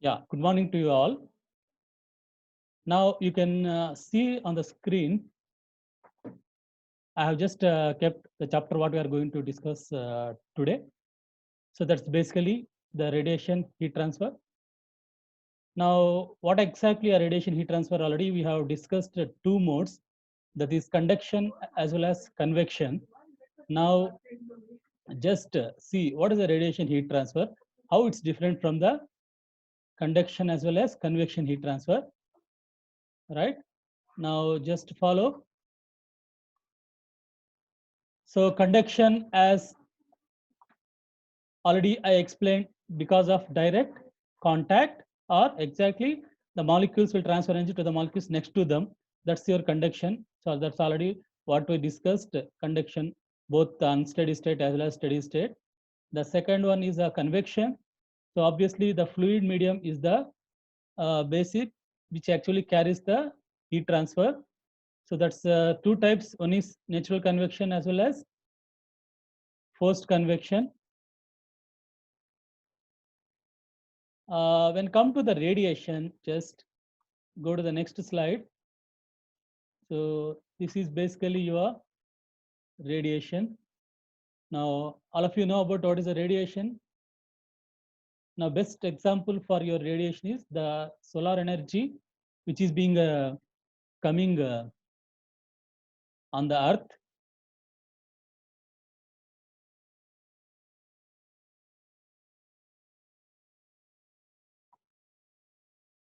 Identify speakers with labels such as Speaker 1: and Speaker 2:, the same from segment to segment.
Speaker 1: Yeah, good morning to you all. Now you can see on the screen, I have just kept the chapter what we are going to discuss today. So that's basically the radiation heat transfer. Now, what exactly a radiation heat transfer? Already we have discussed two modes, that is conduction as well as convection. Now, just see what is the radiation heat transfer, how it's different from the conduction as well as convection heat transfer, right? Now, just follow. So conduction, as already I explained, because of direct contact, or exactly the molecules will transfer energy to the molecules next to them. That's your conduction. So that's already what we discussed, conduction, both unsteady state as well as steady state. The second one is a convection. So obviously the fluid medium is the basic, which actually carries the heat transfer. So that's two types. One is natural convection as well as forced convection. When come to the radiation, just go to the next slide. So this is basically your radiation. Now, all of you know about what is the radiation. Now, best example for your radiation is the solar energy, which is being coming on the earth.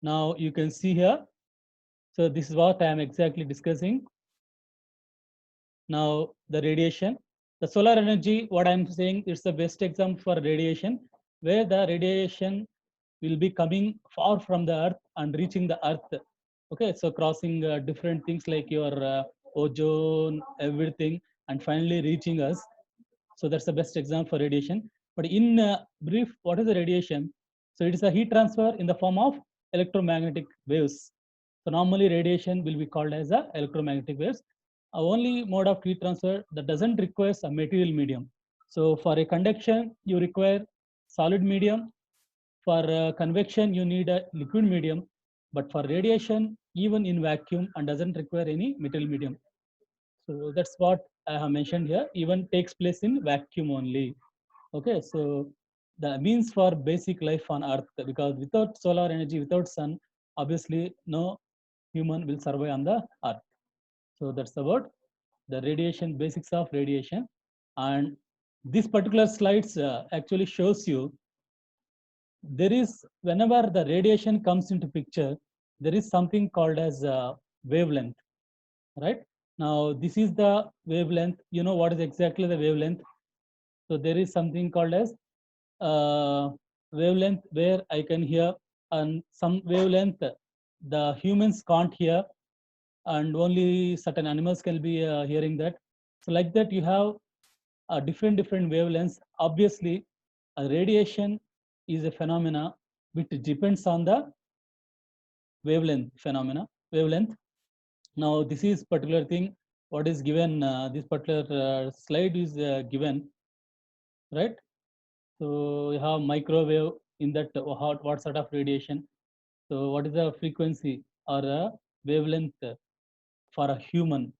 Speaker 1: Now you can see here. So this is what I am exactly discussing. Now the radiation, the solar energy, what I'm saying, it's the best example for radiation, where the radiation will be coming far from the earth and reaching the earth. Okay, so crossing different things like your ozone, everything, and finally reaching us. So that's the best example for radiation. But in brief, what is the radiation? So it is a heat transfer in the form of electromagnetic waves. So normally radiation will be called as a electromagnetic waves. Only mode of heat transfer that doesn't require a material medium. So for a conduction, you require solid medium. For convection, you need a liquid medium. But for radiation, even in vacuum and doesn't require any metal medium. So that's what I have mentioned here, even takes place in vacuum only. Okay, so the means for basic life on earth, because without solar energy, without sun, obviously no human will survive on the earth. So that's about the radiation, basics of radiation. And this particular slides actually shows you, there is, whenever the radiation comes into picture, there is something called as wavelength, right? Now this is the wavelength. You know what is exactly the wavelength? So there is something called as uh, wavelength, where I can hear, and some wavelength the humans can't hear, and only certain animals can be hearing that. So like that, you have different wavelengths. Obviously, radiation is a phenomena which depends on the wavelength. Now this is particular thing what is given. This particular slide is given, right? So you have microwave in that, what sort of radiation. So what is the frequency or a wavelength for a human,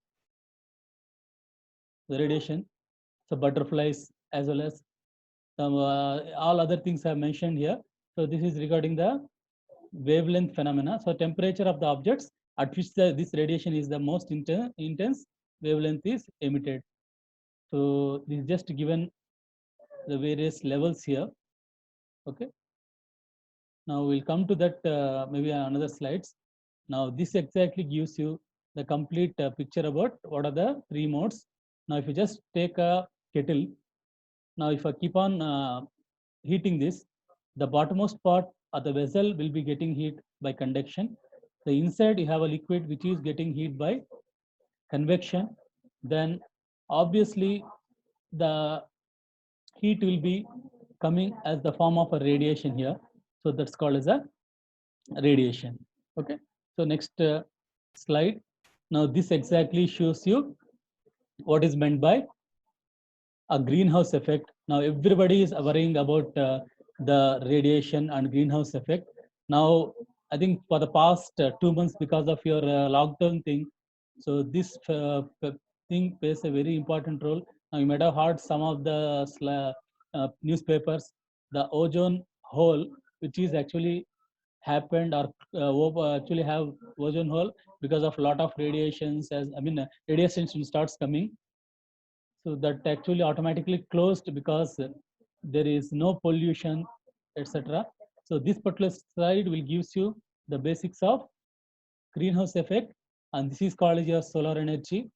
Speaker 1: the radiation? So butterflies as well as some all other things I have mentioned here. So this is regarding the wavelength phenomena. So temperature of the objects at which this radiation is the most intense wavelength is emitted. So this is just given the various levels here. Okay. Now we'll come to that maybe on another slides. Now this exactly gives you the complete picture about what are the three modes. Now if you just take a kettle, now if I keep on heating this, the bottommost part of the vessel will be getting heat by conduction. The inside you have a liquid which is getting heat by convection. Then obviously the heat will be coming as the form of a radiation here. So that's called as a radiation. Okay. So next slide. Now this exactly shows you what is meant by a greenhouse effect. Now everybody is worrying about the radiation and greenhouse effect. Now, I think for the past 2 months, because of your lockdown thing, so this thing plays a very important role. Now, you might have heard some of the newspapers, the ozone hole, which is actually happened or actually have ozone hole because of a lot of radiations. As I mean, radiation starts coming, so that actually automatically closed because there is no pollution, etc. So this particular slide will gives you the basics of greenhouse effect, and this is called your solar energy,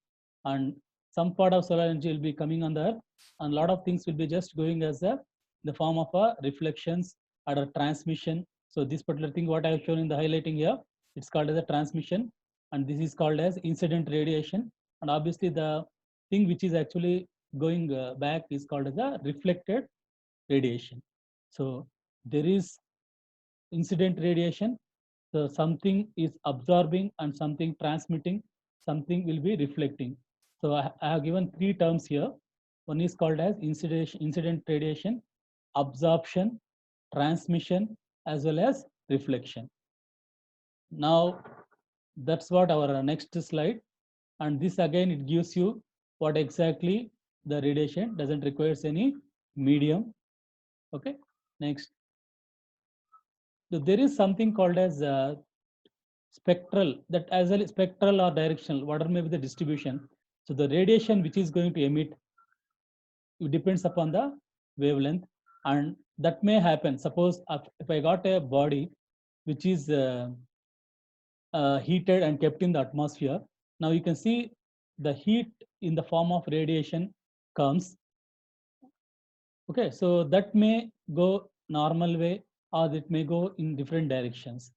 Speaker 1: and some part of solar energy will be coming on the earth, and a lot of things will be just going as the form of a reflections or a transmission. So this particular thing what I have shown in the highlighting here, it's called as a transmission, and this is called as incident radiation. And obviously the thing which is actually going back is called as a reflected radiation. So there is incident radiation, so something is absorbing and something transmitting, something will be reflecting. So I have given three terms here. One is called as incident radiation, absorption, transmission, as well as reflection. Now, that's what our next slide. And this again, it gives you what exactly the radiation doesn't requires any medium. Okay, next. So there is something called as spectral, that as well spectral or directional, whatever may be the distribution. So the radiation which is going to emit, it depends upon the wavelength, and that may happen. Suppose if I got a body which is heated and kept in the atmosphere, now you can see the heat in the form of radiation comes. Okay, so that may go normal way or it may go in different directions.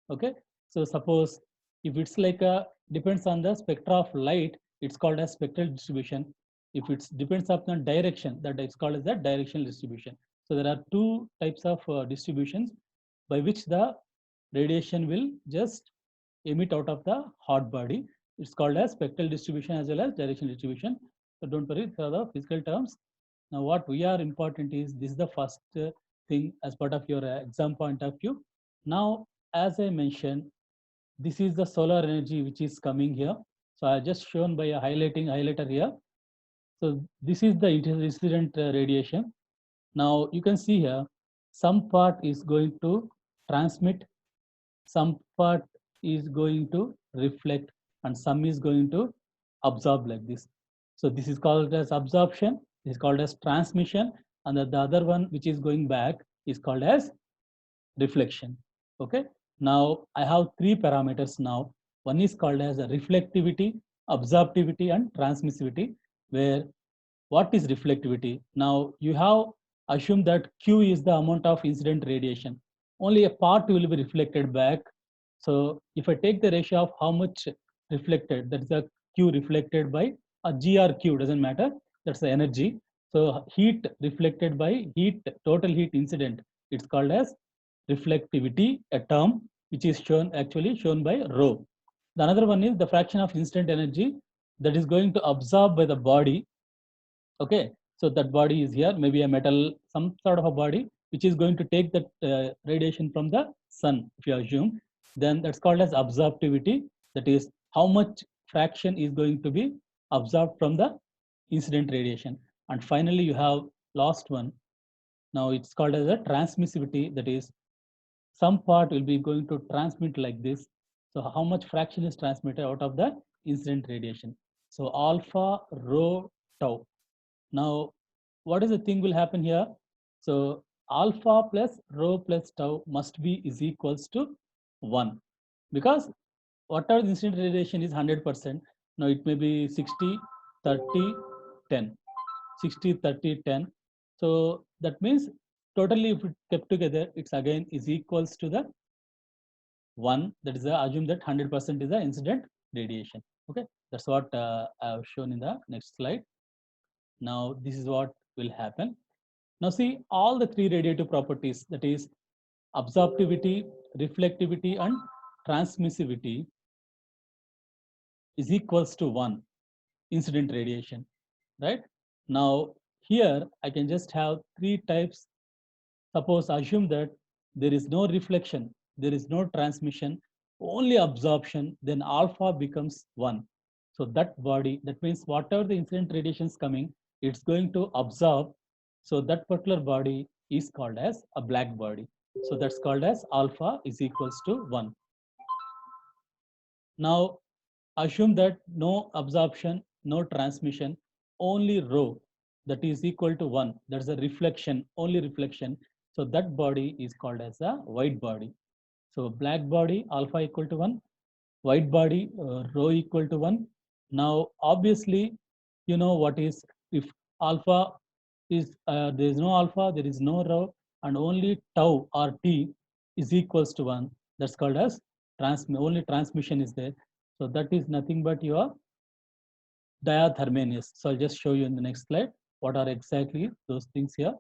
Speaker 1: Okay, so suppose if it's like a depends on the spectra of light, it's called as spectral distribution. If it depends upon direction, that is called as the directional distribution. So there are two types of distributions by which the radiation will just emit out of the hot body. It's called as spectral distribution as well as directional distribution. So don't worry for the physical terms. Now what we are important is this is the first thing as part of your exam point of view. Now, as I mentioned, this is the solar energy which is coming here. So I just shown by a highlighter here. So this is the incident radiation. Now you can see here, some part is going to transmit, some part is going to reflect, and some is going to absorb like this. So this is called as absorption, this is called as transmission, and the other one which is going back is called as reflection. Okay, now I have three parameters now. One is called as a reflectivity, absorptivity, and transmissivity, where what is reflectivity? Now you have assumed that Q is the amount of incident radiation. Only a part will be reflected back. So if I take the ratio of how much reflected, that's the Q reflected by a G or Q, doesn't matter. That's the energy. So heat reflected by heat, total heat incident, it's called as reflectivity, a term which is actually shown by rho. The another one is the fraction of incident energy that is going to absorb by the body. Okay, so that body is here, maybe a metal, some sort of a body which is going to take that radiation from the sun, if you assume, then that's called as absorptivity. That is how much fraction is going to be absorbed from the incident radiation. And finally, you have last one. Now it's called as a transmissivity. That is some part will be going to transmit like this. So how much fraction is transmitted out of the incident radiation? So alpha, rho, tau. Now, what is the thing will happen here? So alpha plus rho plus tau must be is equals to 1, because whatever the incident radiation is 100%. Now it may be 60, 30, 10, 60, 30, 10. So that means totally if it kept together, it's again is equals to the 1. That is assume that 100% is the incident radiation. Okay, that's what I have shown in the next slide. Now this is what will happen. Now see all the three radiative properties, that is absorptivity, reflectivity, and transmissivity is equals to 1 incident radiation, right? Now here I can just have three types. Suppose assume that there is no reflection, there is no transmission, only absorption, then alpha becomes 1. So that body, that means whatever the incident radiation is coming, it's going to absorb. So that particular body is called as a black body. So that's called as alpha is equals to 1. Now assume that no absorption, no transmission, only rho, that is equal to 1. That's a reflection, only reflection. So that body is called as a white body. So black body, alpha equal to 1, white body, rho equal to 1. Now, obviously, you know what is, if alpha is, there is no alpha, there is no rho, and only tau or t is equals to 1. That's called as only transmission is there. So that is nothing but your diathermanious. So I'll just show you in the next slide what are exactly those things here.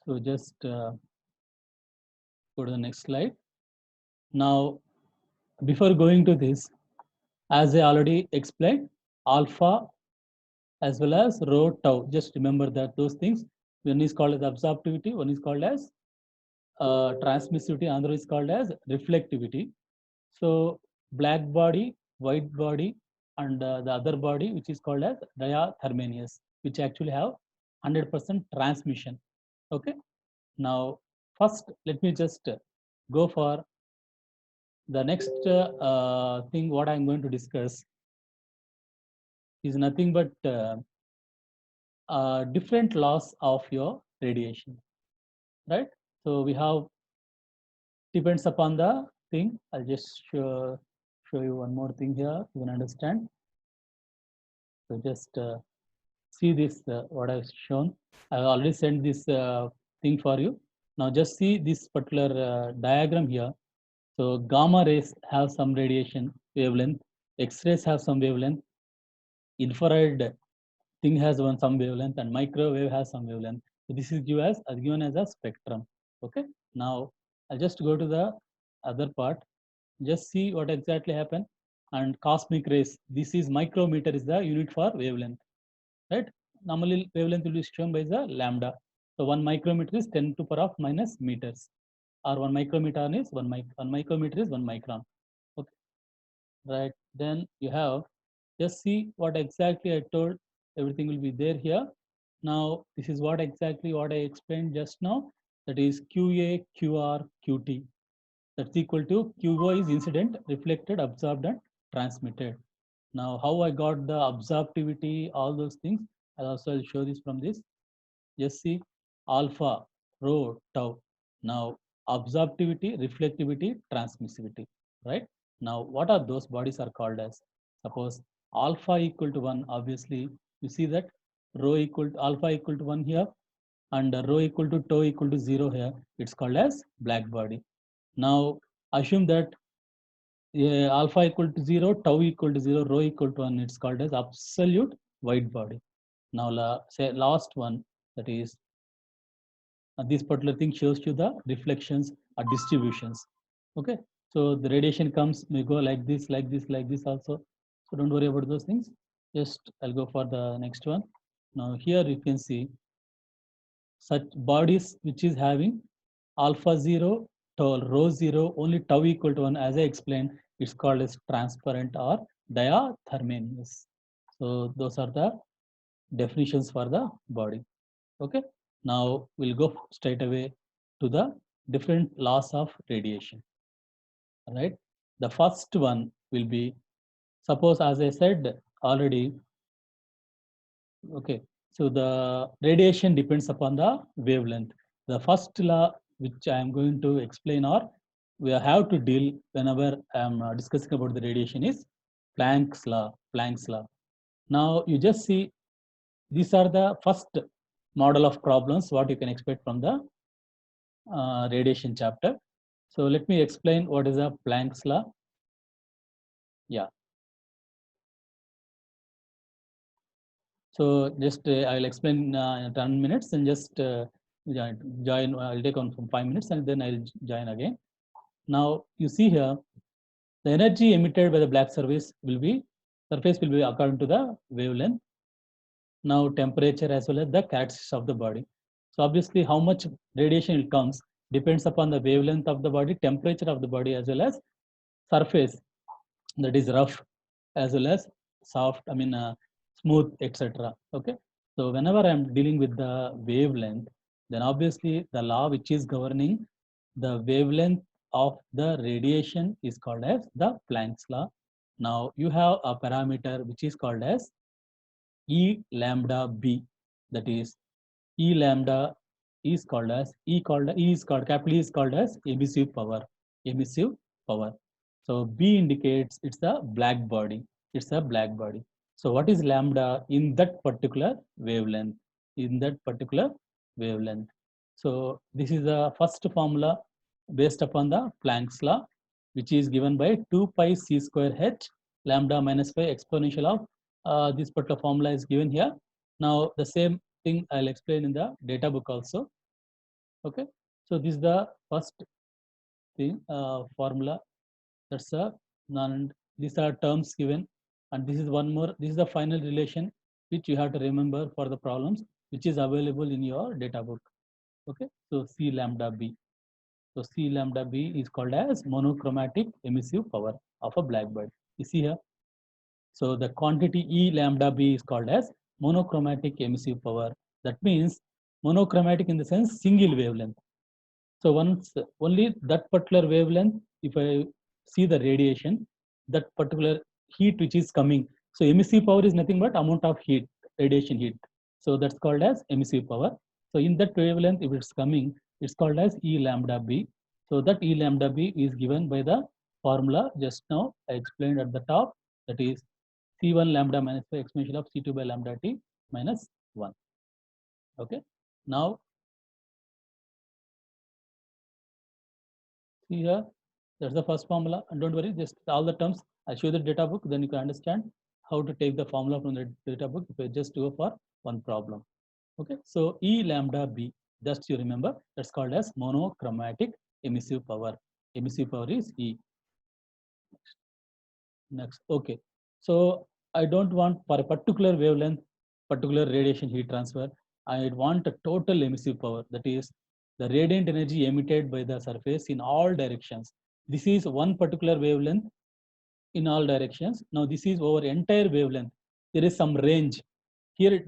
Speaker 1: So just go to the next slide. Now, before going to this, as I already explained, alpha as well as rho tau. Just remember that those things, one is called as absorptivity, one is called as transmissivity, another is called as reflectivity. So black body, white body, and the other body, which is called as diathermanious, which actually have 100% transmission. Okay. Now, first, let me just go for the next thing. What I'm going to discuss is nothing but different laws of your radiation, right? So we have, depends upon the thing. I'll just show you one more thing here, you can understand. So just see this, what I've shown. I've already sent this thing for you. Now just see this particular diagram here. So gamma rays have some radiation wavelength, X-rays have some wavelength, infrared thing has some wavelength, and microwave has some wavelength. So this is given as a spectrum. Okay. Now I'll just go to the other part. Just see what exactly happened. And cosmic rays. This is micrometer is the unit for wavelength, right? Normally wavelength will be shown by the lambda. So 1 micrometer is 10 to power of minus meters, or 1 micrometer is 1 micrometer is 1 micron. Okay, right? Then you have, just see what exactly I told. Everything will be there here. Now this is what exactly what I explained just now. That is QA, QR, QT. That's equal to QO is incident, reflected, absorbed, and transmitted. Now, how I got the absorptivity, all those things, I'll also show this from this. Just see alpha, rho, tau. Now, absorptivity, reflectivity, transmissivity, right? Now, what are those bodies are called as? Suppose alpha equal to 1, obviously, you see that rho equal to alpha equal to 1 here, and rho equal to tau equal to 0 here. It's called as black body. Now, assume that alpha equal to 0, tau equal to 0, rho equal to 1, it's called as absolute white body. Now, say last one, that is, this particular thing shows you the reflections or distributions. Okay, so the radiation comes, may go like this, like this, like this also. So don't worry about those things. Just I'll go for the next one. Now here you can see such bodies which is having alpha 0, tau, rho 0, only tau equal to 1, as I explained, it's called as transparent or diathermanious. So those are the definitions for the body. Okay. Now we'll go straight away to the different laws of radiation. Right. The first one will be, suppose as I said already, okay, so the radiation depends upon the wavelength. The first law which I am going to explain, or we have to deal whenever I am discussing about the radiation, is Planck's law. Planck's law. Now you just see, these are the first model of problems what you can expect from the radiation chapter. So let me explain what is a Planck's law. Yeah. So just I'll explain in 10 minutes, and just join. I'll take on from 5 minutes, and then I'll join again. Now you see here, the energy emitted by the black surface will be according to the wavelength. Now temperature as well as the characteristics of the body. So obviously how much radiation it comes depends upon the wavelength of the body, temperature of the body, as well as surface, that is rough as well as soft, smooth, etc. Okay. So whenever I'm dealing with the wavelength, then obviously the law which is governing the wavelength of the radiation is called as the Planck's law. Now you have a parameter which is called as E lambda B, that is E lambda is called as capital E is called as emissive power. Emissive power. So B indicates it's a black body. It's a black body. So what is lambda in that particular wavelength? In that particular wavelength. So this is the first formula based upon the Planck's law, which is given by 2 pi c square h lambda minus pi exponential of this particular formula is given here. Now the same thing I'll explain in the data book also. Okay, so this is the first thing, formula. That's a non. These are terms given, and this is one more. This is the final relation which you have to remember for the problems, which is available in your data book. Okay, so C lambda B. So C lambda B is called as monochromatic emissive power of a black body. You see here. So the quantity E lambda B is called as monochromatic emissive power. That means monochromatic in the sense single wavelength. So once only that particular wavelength, if I see the radiation, that particular heat which is coming. So emissive power is nothing but amount of heat, radiation heat. So that's called as emissive power. So in that wavelength, if it's coming, it's called as E lambda B. So that E lambda B is given by the formula just now I explained at the top. That is C1 lambda minus the exponential of C2 by lambda T minus 1. Okay. Now see here, that's the first formula. And don't worry, just all the terms. I show the data book, then you can understand how to take the formula from the data book if I just go for one problem. Okay, so E lambda B, just you remember, that's called as monochromatic emissive power. Emissive power is E. Next, okay. So I don't want for a particular wavelength, particular radiation heat transfer, I want a total emissive power, that is the radiant energy emitted by the surface in all directions. This is one particular wavelength in all directions. Now this is over entire wavelength. There is some range. Here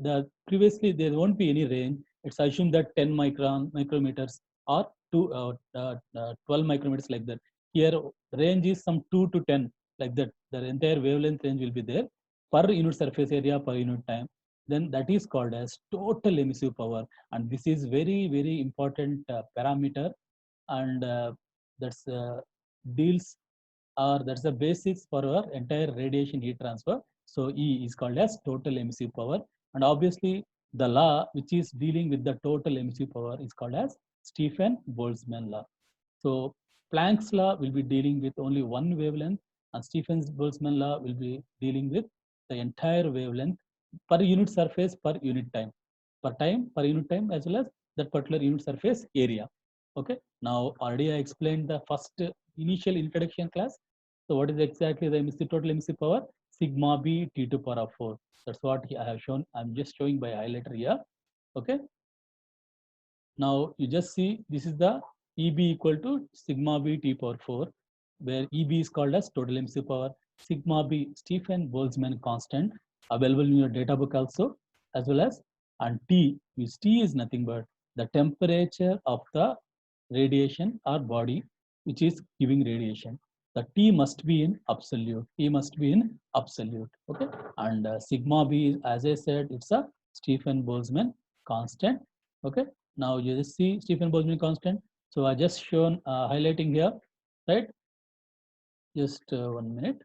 Speaker 1: previously there won't be any range. It's assumed that 10 micrometers or 12 micrometers like that. Here range is some 2 to 10 like that. The entire wavelength range will be there per unit surface area per unit time. Then that is called as total emissive power, and this is very important parameter, and that's deals or that's the basics for our entire radiation heat transfer. So E is called as total emissive power. And obviously the law which is dealing with the total emissive power is called as Stefan-Boltzmann law. So Planck's law will be dealing with only one wavelength, and Stefan-Boltzmann law will be dealing with the entire wavelength per unit surface per unit time, per unit time, as well as that particular unit surface area. Okay, now already I explained the first initial introduction class. So what is exactly the emissive, total emissive power? Sigma B T to power of 4. That's what I have shown. I'm just showing by highlighter here. Okay. Now you just see this is the EB equal to sigma B T power 4, where EB is called as total emissive power. Sigma B Stefan-Boltzmann constant, available in your data book also, as well as, and T, which T is nothing but the temperature of the radiation or body which is giving radiation. The T must be in absolute. T must be in absolute. Okay. And sigma B, as I said, it's a Stefan-Boltzmann constant. Okay. Now you just see Stefan-Boltzmann constant. So I just shown highlighting here, right? Just 1 minute.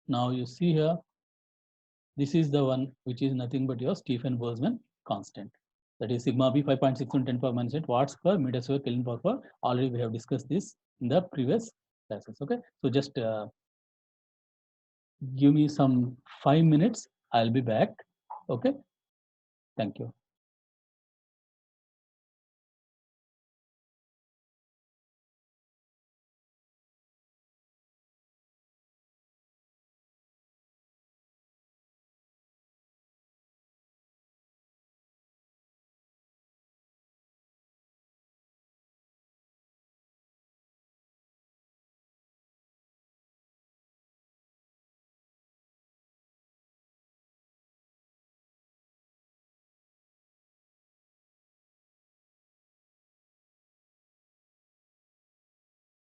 Speaker 1: Now you see here, this is the one which is nothing but your Stefan-Boltzmann constant. That is sigma B 5.6 into 10 power minus 8 watts per meter square Kelvin power. Already we have discussed this in the previous classes. Okay. So just Give me some 5 minutes. I'll be back. Okay. Thank you.